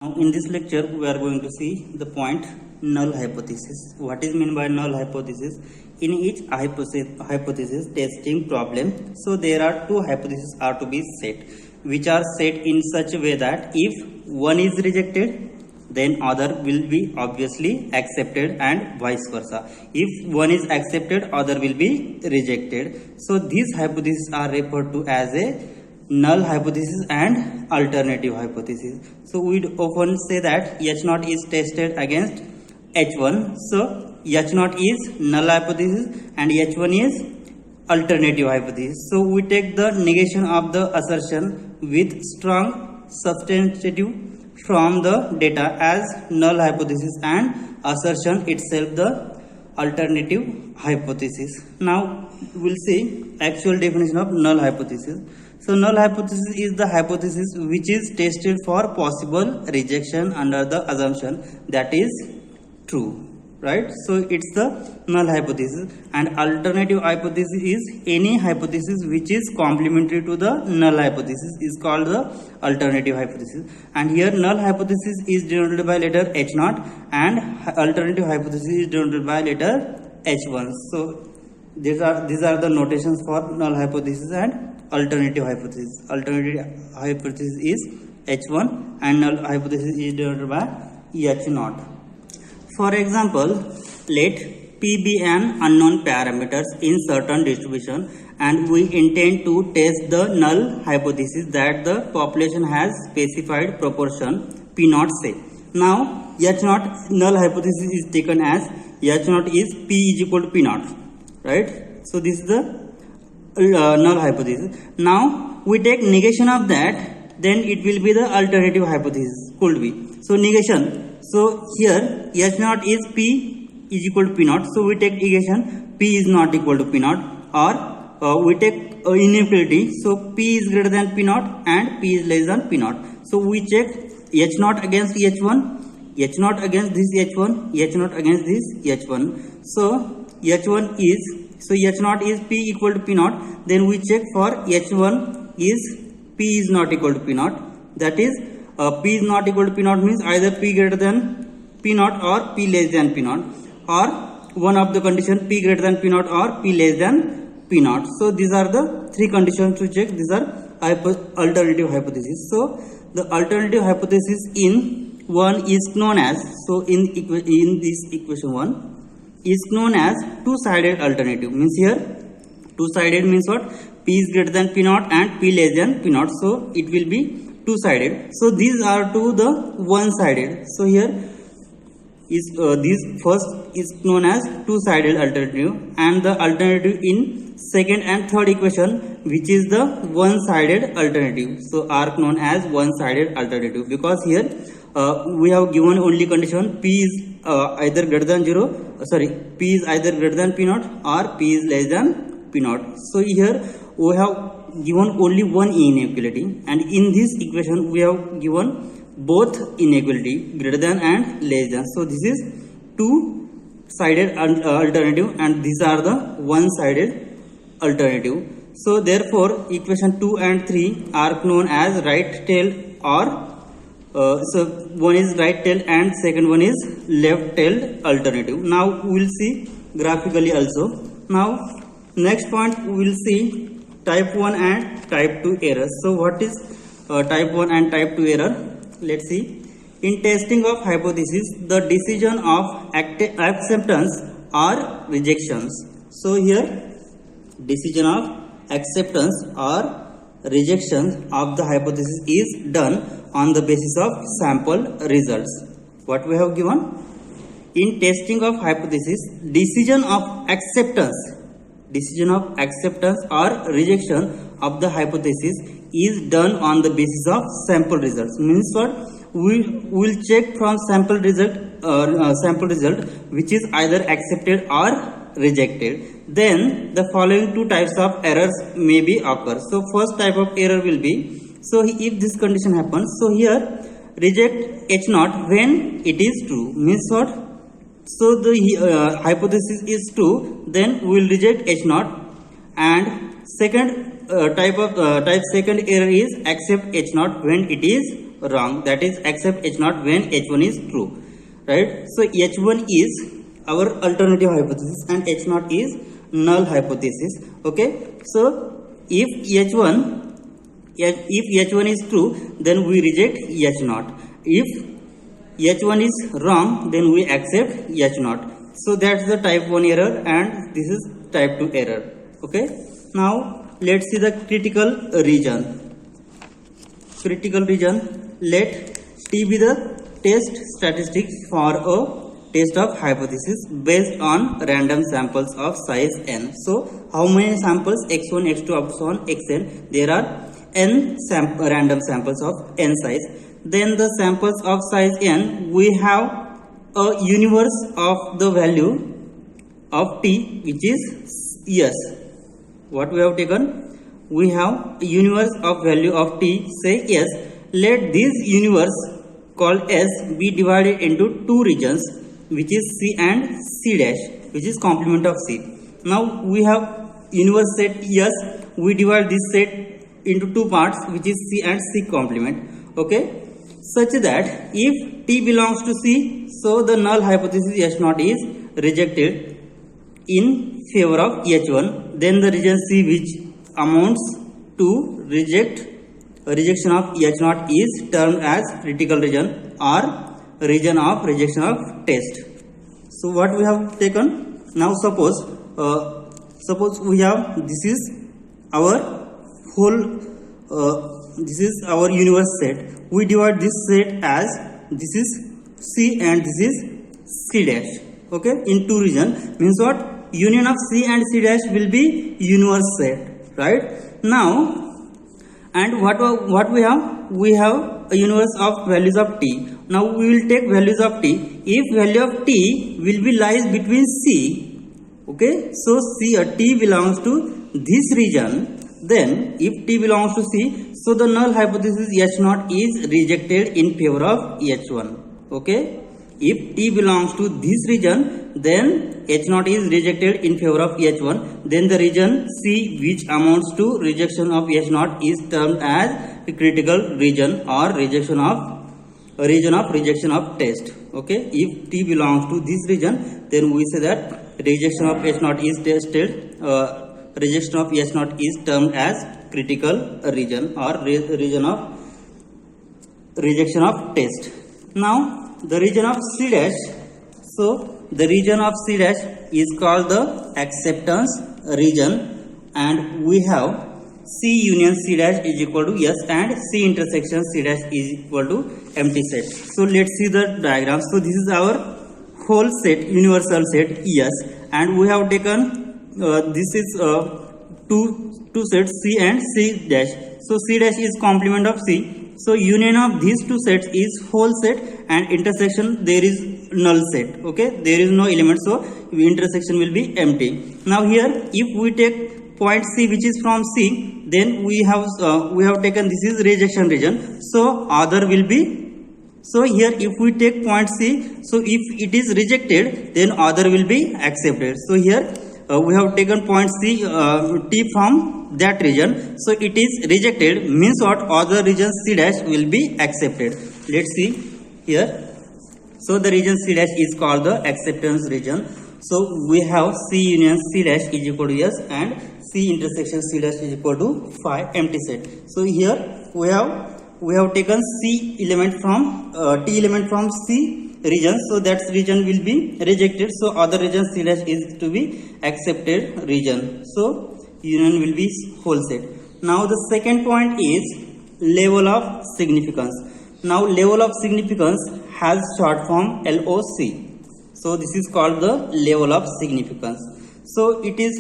Now in this lecture we are going to see the point null hypothesis. What is meant by null hypothesis? In each hypothesis testing problem, so there are two hypotheses are to be set, which are set in such a way that if one is rejected, then other will be obviously accepted, and vice versa. If one is accepted, other will be rejected. So these hypotheses are referred to as a null hypothesis and alternative hypothesis. So we often say that H0 is tested against H1. So H0 is null hypothesis and H1 is alternative hypothesis. So we take the negation of the assertion with strong substantive from the data as null hypothesis and assertion itself the alternative hypothesis. Now we'll see actual definition of null hypothesis. So null hypothesis is the hypothesis which is tested for possible rejection under the assumption that is true, right? So it's the null hypothesis, and alternative hypothesis is any hypothesis which is complementary to the null hypothesis is called the alternative hypothesis. And here null hypothesis is denoted by letter H0 and alternative hypothesis is denoted by letter H1. So these are the notations for null hypothesis and alternative hypothesis. Alternative hypothesis is H1 and null hypothesis is denoted by H0. For example, let P be an unknown parameters in certain distribution, and we intend to test the null hypothesis that the population has specified proportion P0 say. Now H0 null hypothesis is taken as H0 is P is equal to P0, right? So this is the null hypothesis. Now we take negation of that, then it will be the alternative hypothesis could be. So negation. So here H0 is P is equal to P0. So we take negation P is not equal to P0, or we take inequality. So P is greater than P0 and P is less than P0. So we check H0 against H1, H0 against this H1, H0 against this H1. So H1 is, so H0 is P equal to P0. Then we check for H1 is P is not equal to P0. That is P is not equal to P0 means either P greater than P0 or P less than P0, or one of the condition P greater than P0 or P less than P0. So these are the three conditions to check. These are alternative hypothesis. So the alternative hypothesis in one is known as, so in this equation 1 is known as two-sided alternative. Means here two-sided means what? P is greater than P0 and P less than P0. So it will be two-sided. So these are to the one-sided. So here is this first is known as two-sided alternative, and the alternative in second and third equation which is the one-sided alternative. So are known as one-sided alternative because here we have given only condition P is either greater than P is either greater than P0 or P is less than P0. So here we have given only one inequality, and in this equation we have given both inequality greater than and less than. So this is two-sided alternative and these are the one-sided alternative. So therefore equation 2 and 3 are known as right tail, or so one is right tail and second one is left tailed alternative. Now we will see graphically also. Now next point we will see type 1 and type 2 errors. So what is type 1 and type 2 error? Let's see. In testing of hypothesis, the decision of acceptance or rejections. So here decision of acceptance or rejection of the hypothesis is done on the basis of sample results. What we have given? In testing of hypothesis, decision of acceptance or rejection of the hypothesis is done on the basis of sample results. Means what? We will check from sample result which is either accepted or rejected. Then the following two types of errors may be occur. So first type of error will be, so if this condition happens, so here reject H0 when it is true. Means what? So the hypothesis is true, then we will reject H0. And second type second error is accept H0 when it is wrong, that is accept H0 when H1 is true, right? So H1 is our alternative hypothesis and H0 is null hypothesis. Okay, so if H1 is true, then we reject H0. If H1 is wrong, then we accept H0. So that's the type 1 error and this is type 2 error. Okay, now let's see the critical region. Critical region, let T be the test statistics for a test of hypothesis based on random samples of size n. So how many samples? X1, X2, up to on Xn. There are n random samples of n size. Then the samples of size n, we have a universe of the value of t, which is s. What we have taken? We have a universe of value of t, say s. Let this universe called s be divided into two regions, which is C and C dash, which is complement of C. Now we have universe set S. We divide this set into two parts, which is C and C complement. Okay, such that if T belongs to C, so the null hypothesis H0 is rejected in favor of H1. Then the region C, which amounts to rejection of H0, is termed as critical region or region of rejection of test. So what we have taken now, suppose we have, this is our whole this is our universe set. We divide this set as this is C and this is C dash. Okay, in two region means what? Union of C and C dash will be universe set, right? Now, and what we have? We have a universe of values of t. Now we will take values of t. If value of t will be lies between C, okay, so t belongs to this region. Then if t belongs to C, so the null hypothesis H0 is rejected in favor of H1. Okay, if t belongs to this region, then H0 is rejected in favor of H1. Then the region C, which amounts to rejection of H0, is termed as a critical region or region of rejection of test. Okay, if t belongs to this region, then we say that rejection of H0 is tested. Rejection of H0 is termed as critical region or region of rejection of test. Now the region of C dash. So the region of C dash is called the acceptance region, and we have C union C dash is equal to S and C intersection C dash is equal to empty set. So let's see the diagram. So this is our whole set, universal set S, and we have taken this is two sets C and C dash. So C dash is complement of C. So union of these two sets is whole set, and intersection there is null set. Okay, there is no element, so intersection will be empty. Now here, if we take point C, which is from C, then we have taken this is rejection region. So other will be. So here, if we take point C, so if it is rejected, then other will be accepted. So here we have taken point C, T from that region. So it is rejected, means what? Other region C dash will be accepted. Let's see here. So the region C dash is called the acceptance region. So we have C union C dash is equal to S and C intersection C dash is equal to phi empty set. So here we have taken C element from T element from C region, so that region will be rejected. So other region C dash is to be accepted region. So union will be whole set. Now the second point is level of significance. Now level of significance has short form LOC. So this is called the level of significance. So it is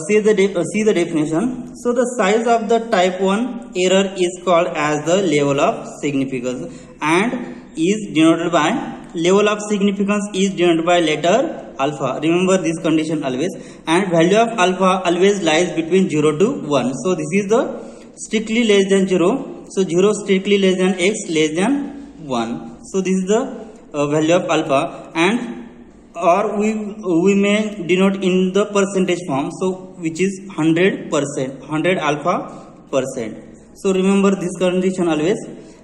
see the definition. So the size of the type 1 error is called as the level of significance and is denoted by level of significance is denoted by letter alpha. Remember this condition always, and value of alpha always lies between 0 to 1. So this is the strictly less than 0. So 0 strictly less than x less than 1. So this is the value of alpha, and or we may denote in the percentage form, so which is 100%, 100 alpha %. So remember this condition always.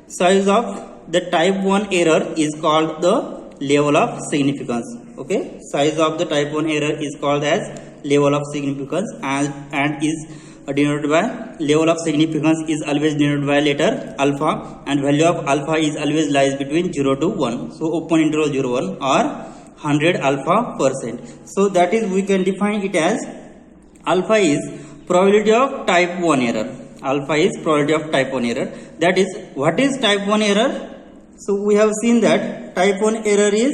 size of the type 1 error is called the level of significance. Okay, size of the type 1 error is called as level of significance, and is denoted by level of significance is always denoted by letter alpha, and value of alpha is always lies between 0 to 1. So open interval 0 1 or 100 alpha %. So that is, we can define it as alpha is probability of type 1 error. Alpha is probability of type 1 error. That is, what is type 1 error? So we have seen that type 1 error is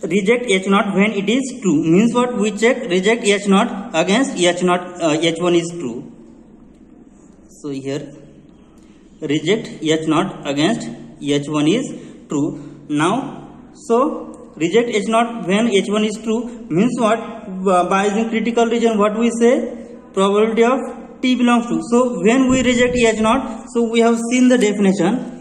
reject H0 when it is true. Means what? We check reject H0 against H1 is true. So here reject H0 against H1 is true. Now, so reject H0 when H1 is true means what? By using critical region, what we say? Probability of T belongs to. So when we reject H0, so we have seen the definition.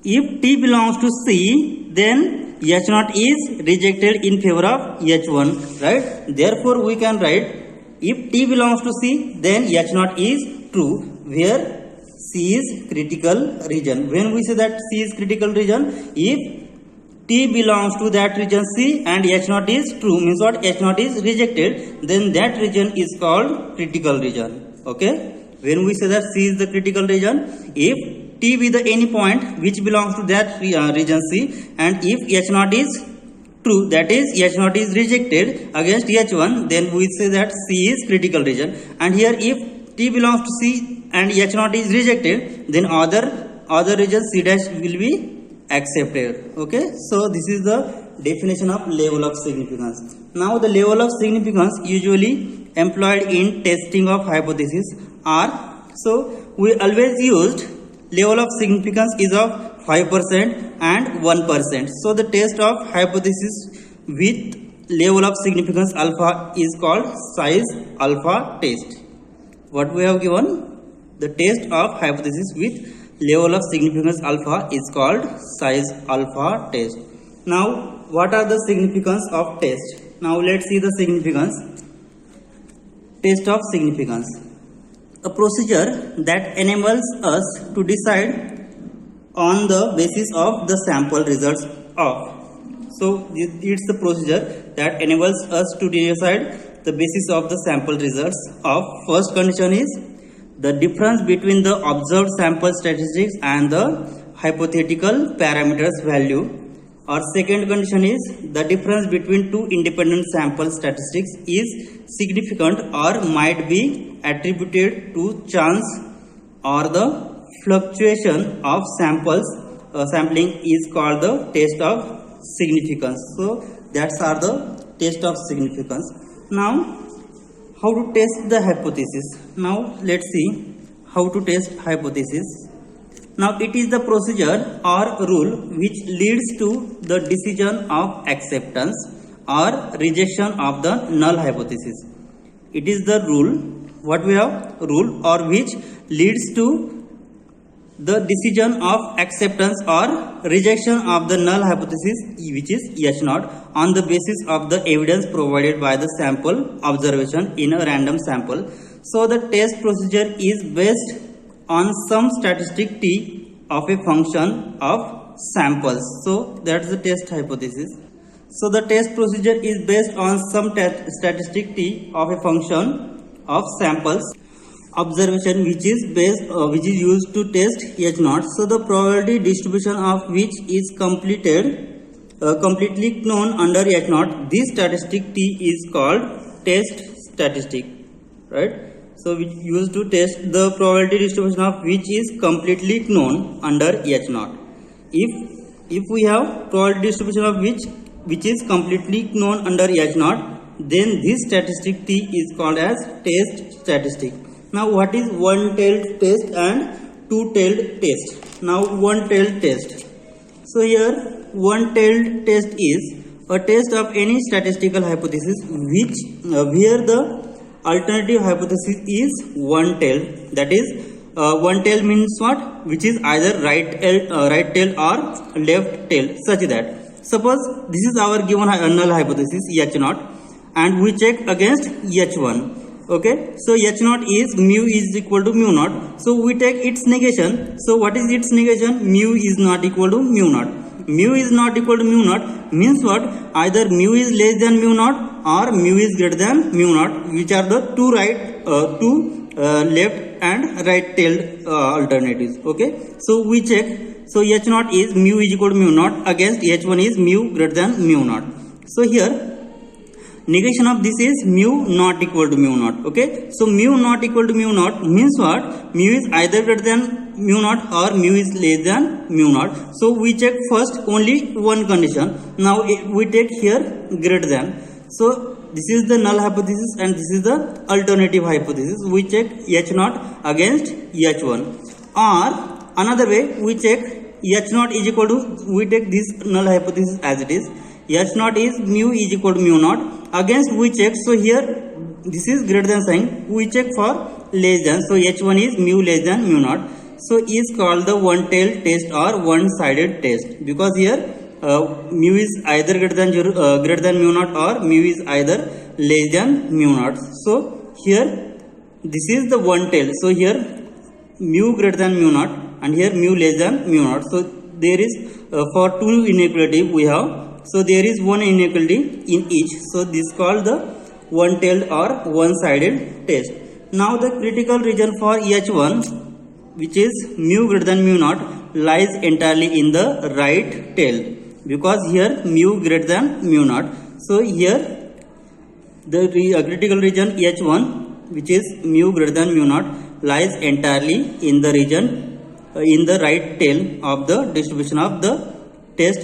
If T belongs to C, then H0 is rejected in favor of H1, right? Therefore, we can write, if T belongs to C, then H0 is true, where C is critical region. When we say that C is critical region, if T belongs to that region C and H0 is true, means what? H0 is rejected, then that region is called critical region. Okay? When we say that C is the critical region, if T be the any point which belongs to that region C, and if H0 is true, that is H0 is rejected against H1, then we say that C is critical region. And here if T belongs to C and H0 is rejected, then other region C dash will be accepted. Okay, so this is the definition of level of significance. Now the level of significance usually employed in testing of hypothesis are, so we always used level of significance is of 5% and 1%. So the test of hypothesis with level of significance alpha is called size alpha test. What we have given? The test of hypothesis with level of significance alpha is called size alpha test. Now, what are the significance of test? Now let's see the significance. Test of significance. A procedure that enables us to decide on the basis of the sample results of. So it's the procedure that enables us to decide the basis of the sample results of. First condition is the difference between the observed sample statistics and the hypothetical parameters value. Or second condition is the difference between two independent sample statistics is significant or might be attributed to chance, or the fluctuation of sampling is called the test of significance. So that's are the test of significance. Now how to test the hypothesis? Now let's see how to test hypothesis. Now it is the procedure or rule which leads to the decision of acceptance or rejection of the null hypothesis. It is the rule, what we have? Rule or which leads to the decision of acceptance or rejection of the null hypothesis, which is H0, on the basis of the evidence provided by the sample observation in a random sample. So the test procedure is based on some statistic T of a function of samples. So that's the test hypothesis. So the test procedure is based on some statistic T of a function of samples observation which is used to test H0. So the probability distribution of which is completely known under H0. This statistic T is called test statistic, right? So we used to test the probability distribution of which is completely known under H0. If we have probability distribution of which is completely known under H0, then this statistic T is called as test statistic. Now what is one-tailed test and two-tailed test? Now one-tailed test. So here one-tailed test is a test of any statistical hypothesis where the alternative hypothesis is one-tailed. That is, one-tailed means what? Which is either right-tailed or left-tailed, such that. Suppose this is our given null hypothesis H0, and we check against H1. Okay, so H naught is mu is equal to mu naught. So we take its negation. So what is its negation? Mu is not equal to mu naught. Mu is not equal to mu naught means what? Either mu is less than mu naught or mu is greater than mu naught, which are the two left and right tailed alternatives. Okay, so we check. So H naught is mu is equal to mu naught against H1 is mu greater than mu naught. So here negation of this is mu not equal to mu naught. Okay, so mu not equal to mu naught means what? Mu is either greater than mu naught or mu is less than mu naught. So we check first only one condition. Now we take here greater than. So this is the null hypothesis and this is the alternative hypothesis. We check H naught against H1, or another way we check H naught is equal to, we take this null hypothesis as it is. H naught is mu is equal to mu naught against we check. So here this is greater than sign, we check for less than. So H1 is mu less than mu naught. So is called the one tailed test or one sided test, because here mu is either greater than mu naught or mu is either less than mu naught. So here this is the one tail. So here mu greater than mu naught and here mu less than mu naught. So there is for two inequality we have. So there is one inequality in each. So this called the one tailed or one sided test. Now the critical region for H1, which is mu greater than mu naught, lies entirely in the right tail, because here mu greater than mu naught. So here the critical region H1, which is mu greater than mu naught, lies entirely in the region in the right tail of the distribution of the test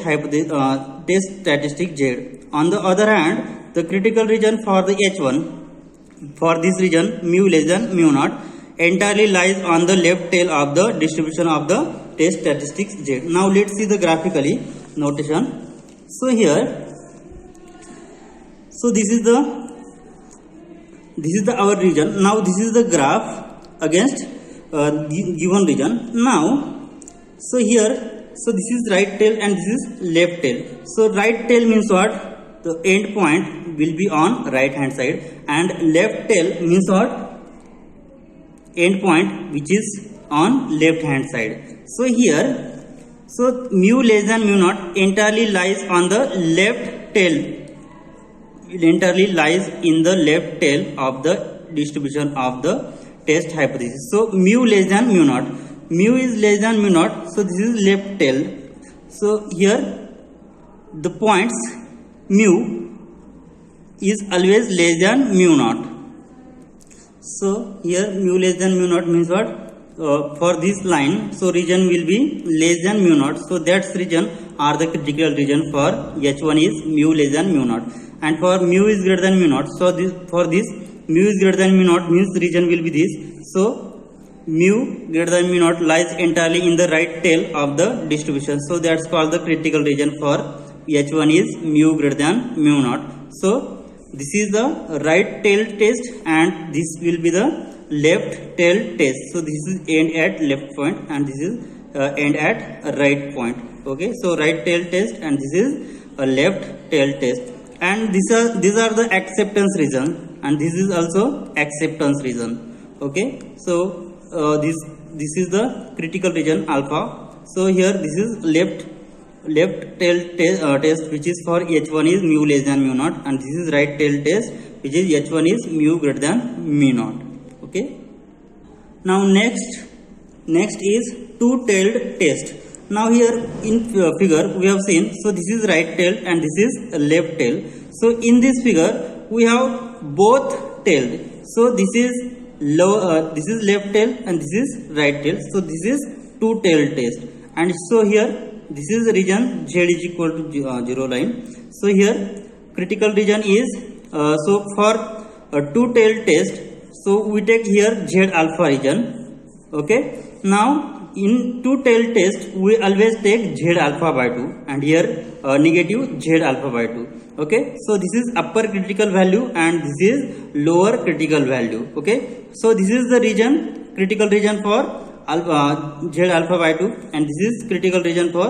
statistic Z. On the other hand, the critical region for the H1, for this region mu less than mu naught, entirely lies on the left tail of the distribution of the test statistics Z. Now let's see the graphically notation. So here, so this is the our region. Now this is the graph against given region. Now so here, so this is right tail and this is left tail. So right tail means what? The end point will be on right hand side, and left tail means what? End point which is on left hand side. So here, so mu less than mu naught entirely lies on the left tail, entirely lies in the left tail of the distribution of the test hypothesis. So mu less than mu naught, mu is less than mu naught, so this is left tail. So here the points mu is always less than mu naught. So here mu less than mu naught means what? For this line, so region will be less than mu naught. So that region are the critical region for H1 is mu less than mu naught, and for mu is greater than mu naught. So for this mu is greater than mu naught means region will be this. So mu greater than mu naught lies entirely in the right tail of the distribution. So that's called the critical region for H1 is mu greater than mu naught. So this is the right tail test and this will be the left tail test. So this is end at left point and this is end at right point. Okay, so right tail test and this is a left tail test, and these are the acceptance region and this is also acceptance region. Okay, so this is the critical region alpha. So here this is left tail test which is for H1 is mu less than mu naught, and this is right tail test which is H1 is mu greater than mu naught. Okay, now next is two-tailed test. Now here in figure we have seen, so this is right tail and this is left tail. So in this figure we have both tailed. So this is this is left tail and this is right tail. So this is two-tailed test, and so here this is the region Z is equal to 0 line. So here critical region is so for a two-tailed test, so we take here Z alpha region. Okay, now in two-tailed test we always take Z alpha by 2 and here negative Z alpha by 2. Okay, so this is upper critical value and this is lower critical value. Okay, so this is the region, critical region for Z alpha by 2 and this is critical region for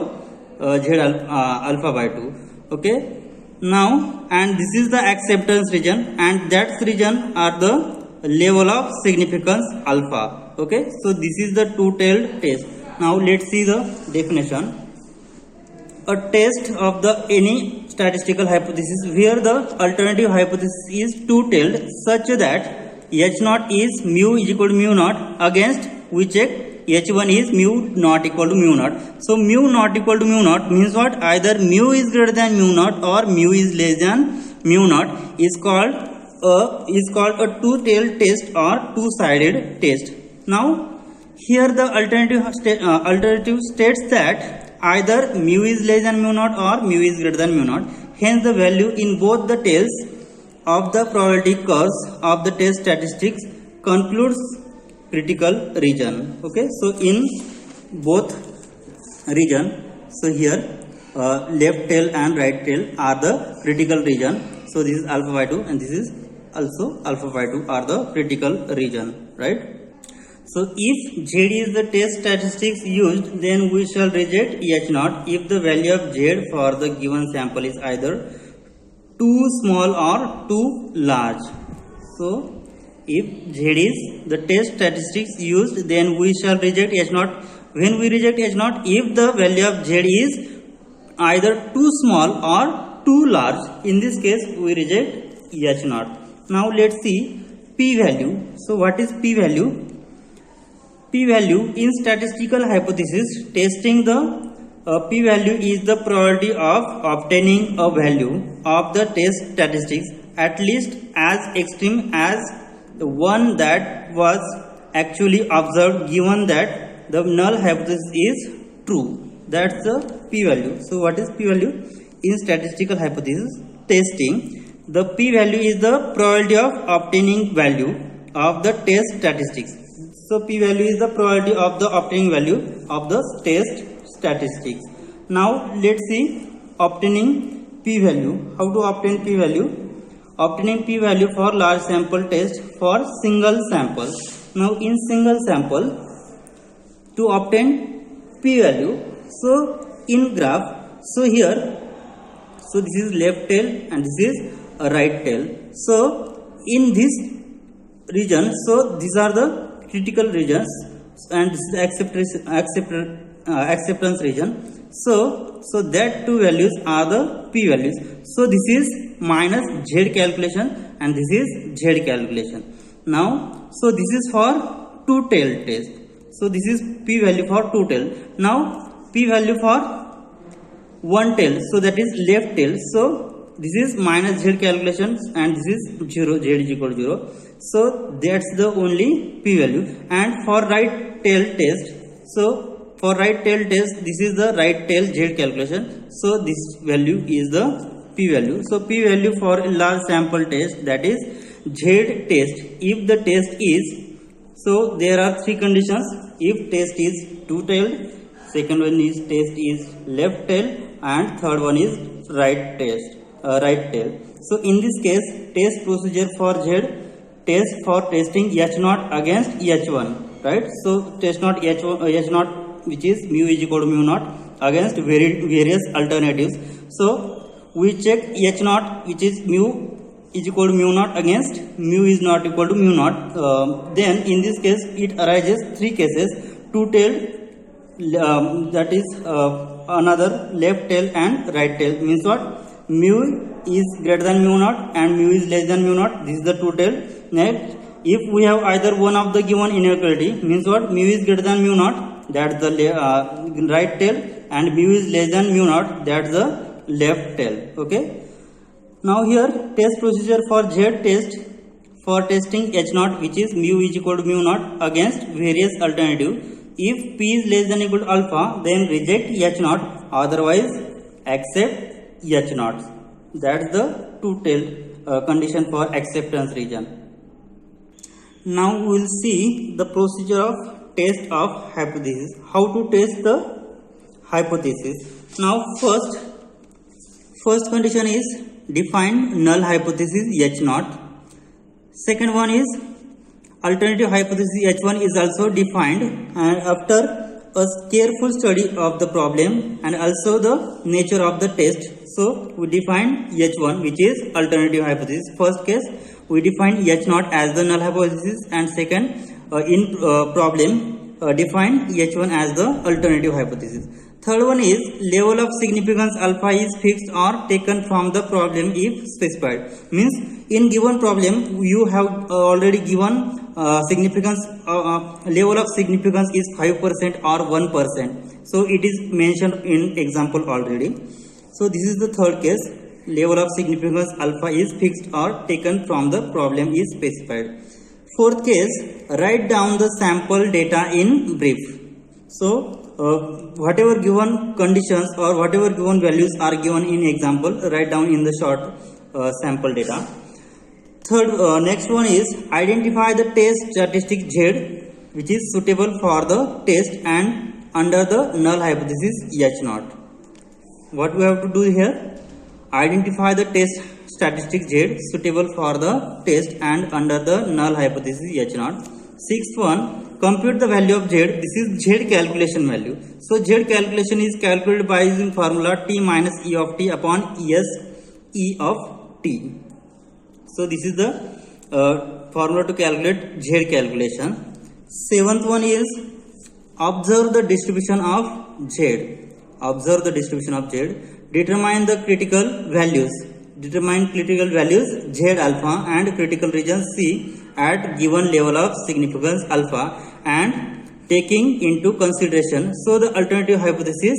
Z alpha by 2. Okay, now and this is the acceptance region, and that region are the level of significance alpha. Okay, so this is the two-tailed test. Now let's see the definition. A test of the any statistical hypothesis where the alternative hypothesis is two-tailed such that h0 is mu is equal to mu naught, against we check h1 is mu not equal to mu naught. So mu not equal to mu naught means what? Either mu is greater than mu naught or mu is less than mu naught is called a two-tailed test or two-sided test. Now here the alternative states that either mu is less than mu naught or mu is greater than mu naught. Hence the value in both the tails of the probability curves of the test statistics concludes critical region. Okay, so in both region, so here left tail and right tail are the critical region. So this is alpha by 2 and this is also alpha by 2 are the critical region, right? So if Z is the test statistics used, then we shall reject H0 if the value of Z for the given sample is either too small or too large. So if Z is the test statistics used, then we shall reject H0. When we reject H0, if the value of Z is either too small or too large, in this case we reject H0. Now let's see p-value. So what is p-value? P-value in statistical hypothesis testing, the p-value is the probability of obtaining a value of the test statistics at least as extreme as the one that was actually observed, given that the null hypothesis is true. That's the p-value. So what is p-value? In statistical hypothesis testing, the p-value is the probability of obtaining value of the test statistics. So p-value is the probability of the obtaining value of the test statistics. Now let's see obtaining p-value. How to obtain p-value? Obtaining p-value for large sample test for single sample. Now in single sample, to obtain p-value, so in graph, so here, so this is left tail and this is a right tail. So in this region, so these are the critical regions and this is the acceptance region. So that two values are the p values. So this is minus z calculation and this is z calculation. Now so this is for two tail test. So this is p value for two tail. Now p value for one tail, so that is left tail. So this is minus z calculations and this is 0, z is equal to 0. So that's the only p value. And for right tail test, so for right tail test, this is the right tail z calculation. So this value is the p value. So p value for a large sample test, that is z test. If the test is, so there are three conditions. If test is two tailed, second one is test is left tail, and third one is right tail. So in this case, test procedure for Z, test for testing H0 against H1, right? So test not H0, which is mu is equal to mu naught, against various alternatives. So we check H0, which is mu is equal to mu naught, against mu is not equal to mu naught. Then in this case it arises three cases: two-tailed, that is another left tail and right tail. Means what? Mu is greater than mu naught and mu is less than mu naught. This is the two tail. Next, if we have either one of the given inequality, means what? Mu is greater than mu naught, that's the right tail, and mu is less than mu naught, that's the left tail. Okay. Now here test procedure for Z test for testing H0, which is mu is equal to mu naught, against various alternatives. If p is less than or equal to alpha, then reject H0, otherwise accept H0. That's the two-tailed condition for acceptance region. Now we will see the procedure of test of hypothesis. How to test the hypothesis? Now first condition is define null hypothesis H0. Second one is alternative hypothesis H1 is also defined, and after a careful study of the problem and also the nature of the test, so we define H1, which is alternative hypothesis. First case, we define H naught as the null hypothesis, and second, in problem define H1 as the alternative hypothesis. Third one is level of significance alpha is fixed or taken from the problem if specified. Means in given problem you have already given significance level of significance is 5% or 1%. So it is mentioned in example already. So this is the third case. Level of significance alpha is fixed or taken from the problem is specified. Fourth case, write down the sample data in brief. So whatever given conditions or whatever given values are given in example, write down in the short sample data. Third, next one is identify the test statistic Z which is suitable for the test and under the null hypothesis H naught. What we have to do here? Identify the test statistic Z suitable for the test and under the null hypothesis H naught. Sixth one, compute the value of Z. This is Z calculation value. So Z calculation is calculated by using formula T minus E of T upon S E of T. So this is the formula to calculate Z calculation. Seventh one is observe the distribution of Z. Observe the distribution of Z. Determine the critical values. Determine critical values Z alpha and critical region C at given level of significance alpha and taking into consideration so the alternative hypothesis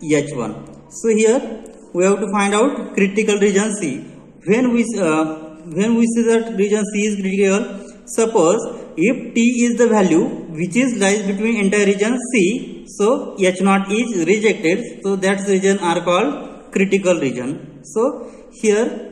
H1. So here we have to find out critical region C. When we see that region C is critical, suppose if T is the value which is lies between entire region C, so H naught is rejected, so that region are called critical region. So here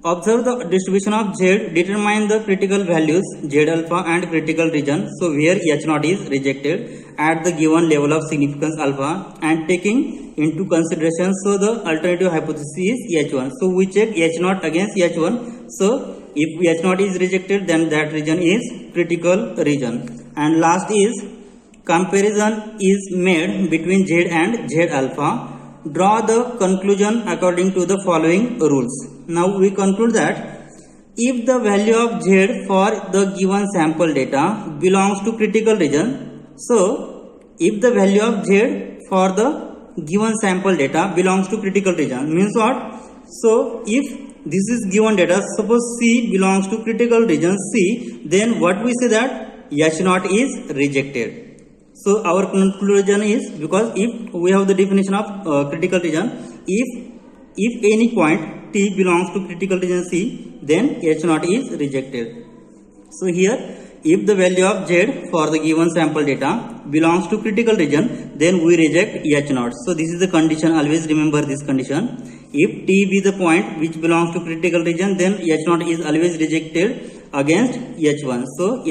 observe the distribution of Z, determine the critical values Z alpha and critical region, so where H naught is rejected at the given level of significance alpha and taking into consideration so the alternative hypothesis is H1. So we check H naught against H1. So if H naught is rejected, then that region is critical region. And last is comparison is made between Z and Z alpha. Draw the conclusion according to the following rules. Now we conclude that if the value of Z for the given sample data belongs to critical region, so if the value of Z for the given sample data belongs to critical region, means what? So if this is given data, suppose C belongs to critical region C, then what we say that H naught is rejected. So our conclusion is, because if we have the definition of critical region, if any point T belongs to critical region C, then H naught is rejected. So here if the value of Z for the given sample data belongs to critical region, then we reject H naught. So this is the condition, always remember this condition. If T be the point which belongs to critical region, then H naught is always rejected against H1. So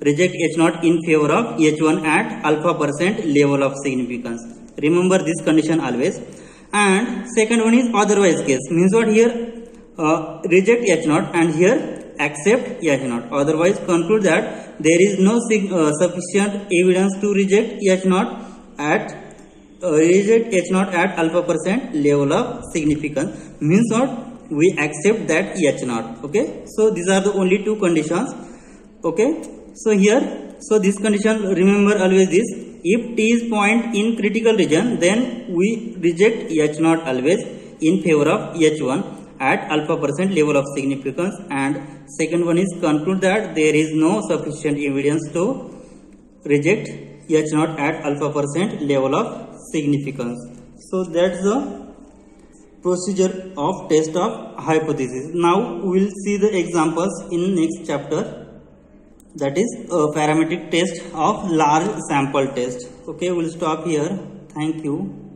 reject H naught in favor of H1 at alpha % level of significance. Remember this condition always. And second one is otherwise case, means what? Here reject H naught and here accept H naught. Otherwise conclude that there is no sufficient evidence to reject H naught at alpha % level of significance. Means what? We accept that H naught. Okay. So these are the only two conditions. Okay. So here, so this condition, remember always this. If T is point in critical region, then we reject H naught always in favor of H1 at alpha % level of significance. And second one is conclude that there is no sufficient evidence to reject H naught at alpha % level of significance. So that's the procedure of test of hypothesis. Now we will see the examples in next chapter, that is a parametric test of large sample test. Okay, we'll stop here. Thank you.